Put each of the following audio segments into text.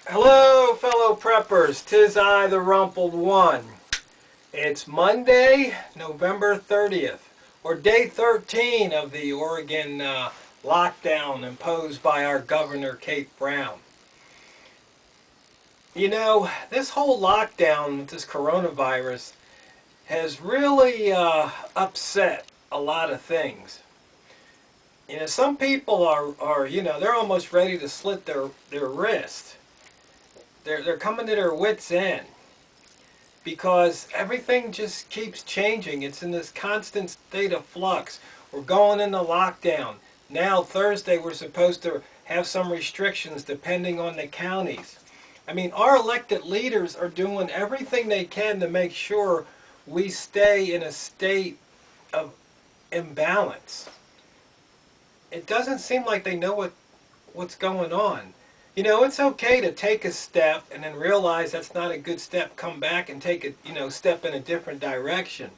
Hello, fellow preppers. 'Tis I, the Rumpled One. It's Monday, November 30th, or day 13 of the Oregon lockdown imposed by our governor, Kate Brown. You know, this whole lockdown with this coronavirus has really upset a lot of things. You know, some people are they're almost ready to slit their wrist. They're coming to their wits' end, because everything just keeps changing. It's in this constant state of flux. We're going into lockdown. Now Thursday we're supposed to have some restrictions depending on the counties. I mean, our elected leaders are doing everything they can to make sure we stay in a state of imbalance. It doesn't seem like they know what's going on. You know, it's okay to take a step and then realize that's not a good step, come back and take a, step in a different direction.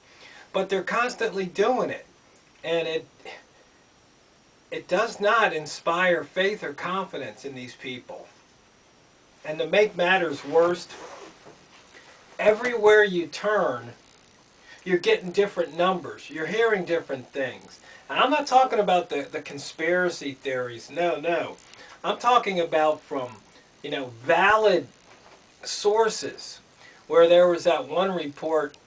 But they're constantly doing it. And it does not inspire faith or confidence in these people. And to make matters worse, everywhere you turn, you're getting different numbers. You're hearing different things. And I'm not talking about the conspiracy theories. No. I'm talking about from, valid sources, where there was that one report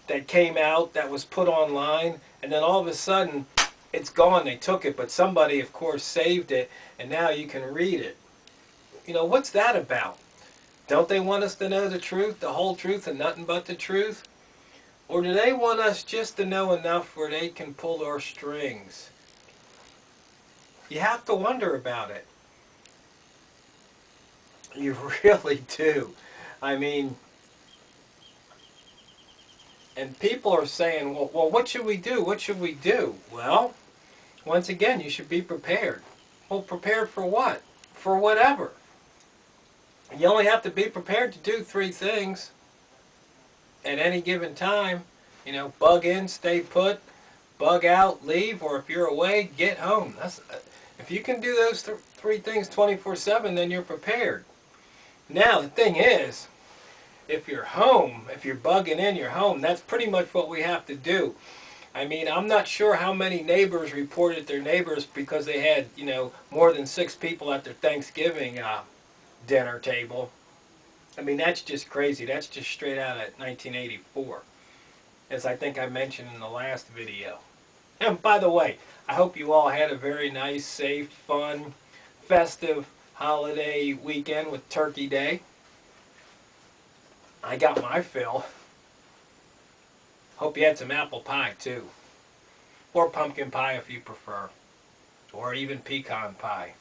that came out that was put online, and then all of a sudden it's gone. They took it, but somebody, of course, saved it, and now you can read it. What's that about? Don't they want us to know the truth, the whole truth, and nothing but the truth? Or do they want us just to know enough where they can pull our strings? You have to wonder about it. You really do. I mean, and people are saying, well, what should we do? What should we do? Well, once again, you should be prepared. Well, prepared for what? For whatever. You only have to be prepared to do three things at any given time. Bug in, stay put, bug out, leave, or if you're away, get home. If you can do those three things 24/7, then you're prepared. Now, the thing is, if you're home, if you're bugging in your home, that's pretty much what we have to do. I mean, I'm not sure how many neighbors reported their neighbors because they had, more than 6 people at their Thanksgiving dinner table. I mean, that's just crazy. That's just straight out of 1984, as I think I mentioned in the last video. And by the way, I hope you all had a very nice, safe, fun, festive holiday weekend with Turkey Day. I got my fill. Hope you had some apple pie too. Or pumpkin pie if you prefer. Or even pecan pie.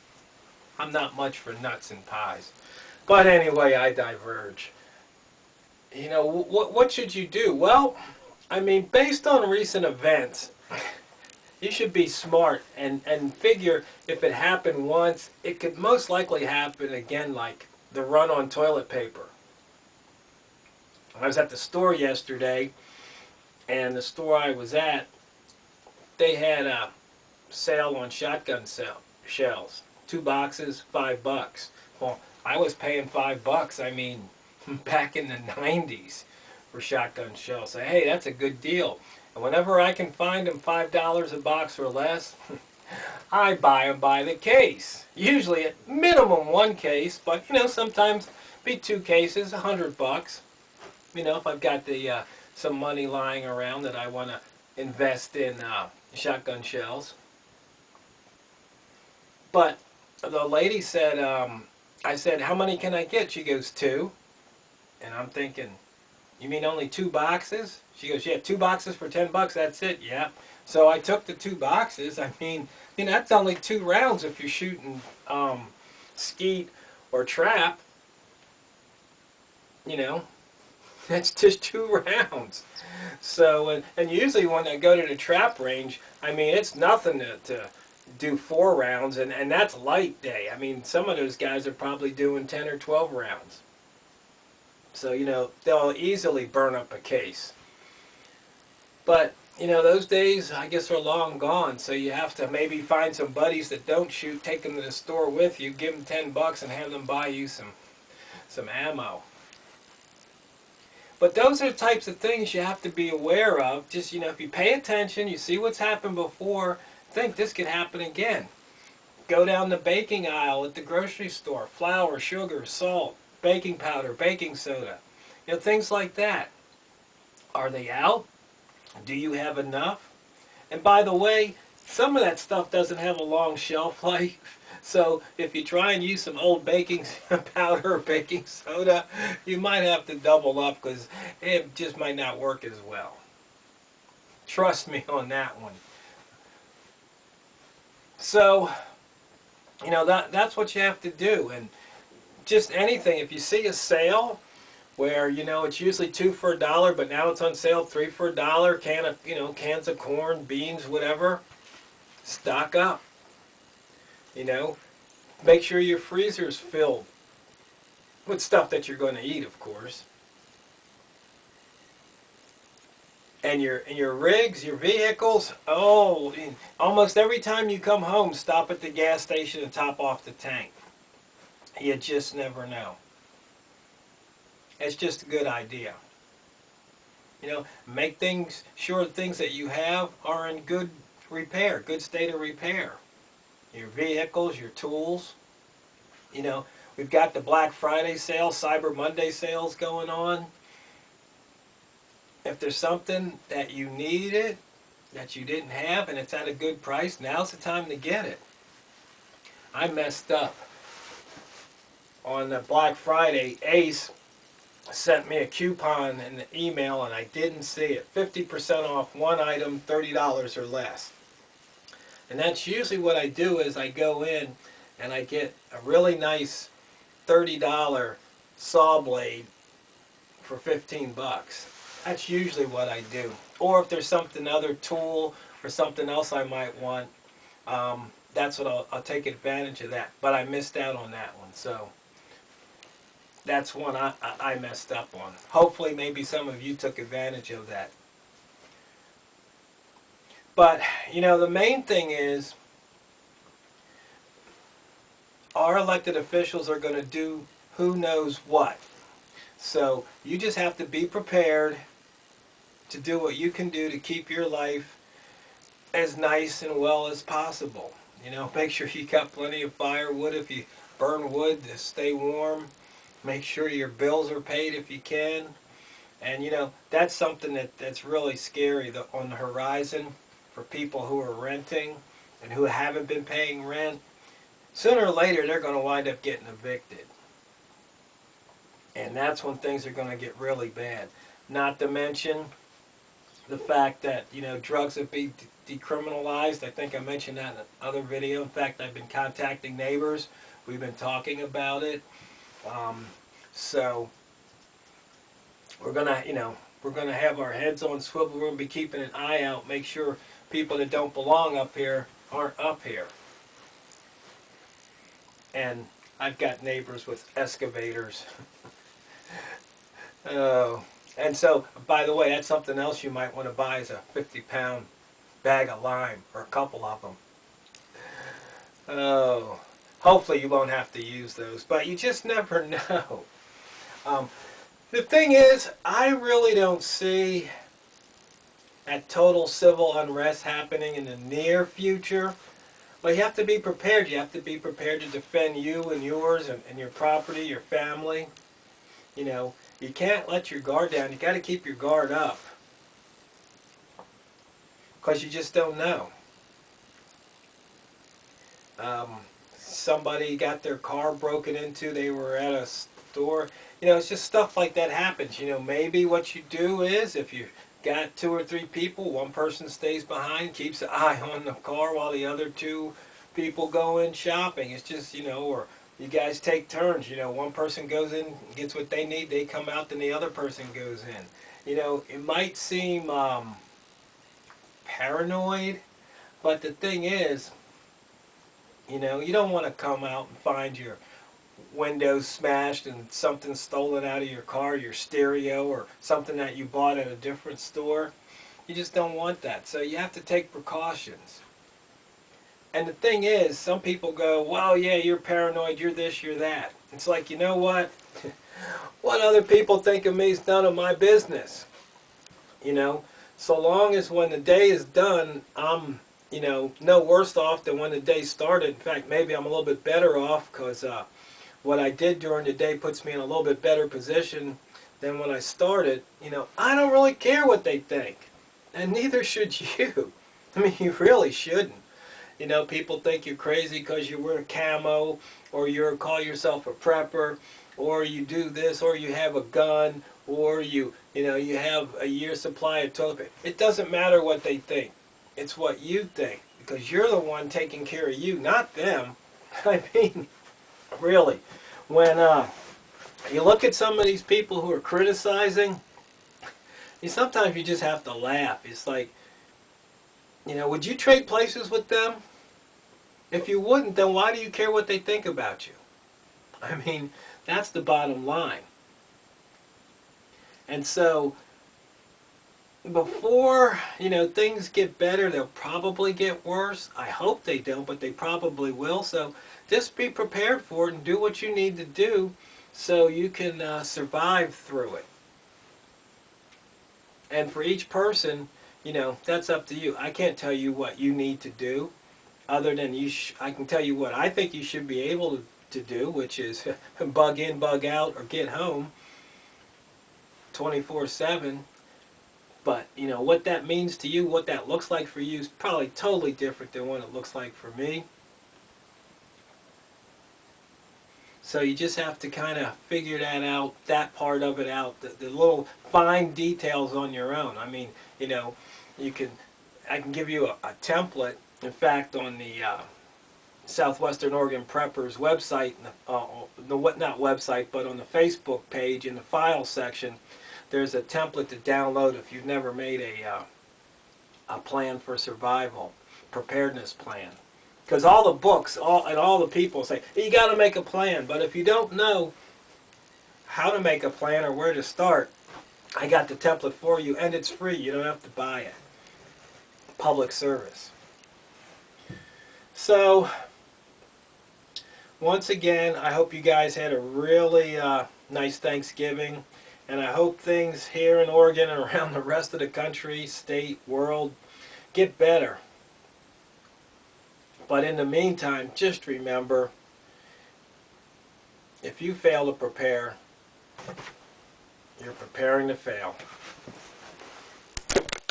I'm not much for nuts and pies. But anyway, I diverge. What should you do? Well, I mean, based on recent events, you should be smart and figure if it happened once, it could most likely happen again, like the run on toilet paper. I was at the store yesterday, and the store I was at, they had a sale on shotgun shells. 2 boxes, $5. Well, I was paying $5, I mean, back in the 90s for shotgun shells. So, hey, that's a good deal. And whenever I can find them $5 a box or less, I buy them by the case. Usually at minimum 1 case, but sometimes be 2 cases, $100. If I've got some money lying around that I want to invest in shotgun shells. But the lady said, I said, how many can I get? She goes, 2. And I'm thinking, you mean only 2 boxes? She goes, yeah, 2 boxes for $10, that's it, yeah. So I took the 2 boxes. I mean, that's only 2 rounds if you're shooting skeet or trap. That's just 2 rounds. So, and usually when I go to the trap range, I mean, it's nothing to do 4 rounds, and that's light day. I mean, some of those guys are probably doing 10 or 12 rounds. So, they'll easily burn up a case. But, those days, I guess, are long gone. So you have to maybe find some buddies that don't shoot, take them to the store with you, give them $10 and have them buy you some some ammo. But those are the types of things you have to be aware of. Just, if you pay attention, you see what's happened before, think this could happen again. Go down the baking aisle at the grocery store. Flour, sugar, salt, baking powder, baking soda. Things like that. Are they out? Do you have enough? And by the way, some of that stuff doesn't have a long shelf life. So if you try and use some old baking powder or baking soda, you might have to double up because it just might not work as well. Trust me on that one. So, that's what you have to do. And just anything, if you see a sale where, it's usually 2 for $1, but now it's on sale 3 for $1, cans of corn, beans, whatever, stock up. Make sure your freezer's filled with stuff that you're going to eat, of course. And your rigs, your vehicles, almost every time you come home, stop at the gas station and top off the tank. You just never know. It's just a good idea. Make sure the things that you have are in good repair, good state of repair. Your vehicles, your tools. We've got the Black Friday sale, Cyber Monday sales going on. If there's something that you needed, that you didn't have, and it's at a good price, now's the time to get it. I messed up. On the Black Friday, Ace sent me a coupon in the email and I didn't see it. 50% off one item, $30 or less. And that's usually what I do is I go in and I get a really nice $30 saw blade for 15 bucks. That's usually what I do. Or if there's something other tool or something else I might want, that's what I'll take advantage of that. But I missed out on that one, so that's one I messed up on. Hopefully maybe some of you took advantage of that. But, the main thing is our elected officials are going to do who knows what. So you just have to be prepared to do what you can do to keep your life as nice and well as possible. Make sure you got plenty of firewood if you burn wood to stay warm. Make sure your bills are paid if you can. And that's something that's really scary on the horizon for people who are renting and who haven't been paying rent. Sooner or later they're going to wind up getting evicted. And that's when things are going to get really bad. Not to mention the fact that, drugs have been decriminalized. I think I mentioned that in another video. In fact, I've been contacting neighbors. We've been talking about it. So we're gonna have our heads on swivel. We're gonna be keeping an eye out, make sure people that don't belong up here aren't up here. And I've got neighbors with excavators. And so, by the way, that's something else you might want to buy is a 50-pound bag of lime, or a couple of them. Hopefully you won't have to use those, but you just never know. The thing is, I really don't see that total civil unrest happening in the near future. But you have to be prepared. You have to be prepared to defend you and yours and your property, your family. You can't let your guard down. You got to keep your guard up. Because you just don't know. Somebody got their car broken into. They were at a store. It's just stuff like that happens. Maybe what you do is if you got 2 or 3 people, one person stays behind, keeps an eye on the car while the other 2 people go in shopping. It's just, or you guys take turns. One person goes in, gets what they need, they come out, then the other person goes in. It might seem paranoid, but the thing is, you don't want to come out and find your windows smashed and something stolen out of your car, your stereo, or something that you bought at a different store. You just don't want that. So you have to take precautions. And the thing is, some people go, well, yeah, you're paranoid, you're this, you're that. It's like, you know what? What other people think of me is none of my business. You know, so long as when the day is done, I'm, no worse off than when the day started. In fact, maybe I'm a little bit better off because what I did during the day puts me in a little bit better position than when I started. I don't really care what they think. And neither should you. I mean, you really shouldn't. People think you're crazy because you wear camo, or you call yourself a prepper, or you do this, or you have a gun, or you have a year's supply of toilet paper. It doesn't matter what they think. It's what you think, because you're the one taking care of you, not them. I mean, really, when you look at some of these people who are criticizing, sometimes you just have to laugh. It's like, would you trade places with them? If you wouldn't, then why do you care what they think about you? I mean, that's the bottom line. And so, before, things get better, they'll probably get worse. I hope they don't, but they probably will. So, just be prepared for it and do what you need to do so you can survive through it. And for each person, that's up to you. I can't tell you what you need to do, other than I can tell you what I think you should be able to do, which is bug in, bug out, or get home 24/7. But, what that means to you, what that looks like for you is probably totally different than what it looks like for me. So you just have to kind of figure that out, that part of it out, the little fine details on your own. I mean, I can give you a template. In fact, on the Southwestern Oregon Preppers website, not website, but on the Facebook page in the file section, there's a template to download if you've never made a plan for survival, preparedness plan. Because all the books and all the people say, you got to make a plan. But if you don't know how to make a plan or where to start, I got the template for you, and it's free. You don't have to buy it. Public service. So, once again, I hope you guys had a really nice Thanksgiving. And I hope things here in Oregon and around the rest of the country, state, world, get better. But in the meantime, just remember, if you fail to prepare, you're preparing to fail.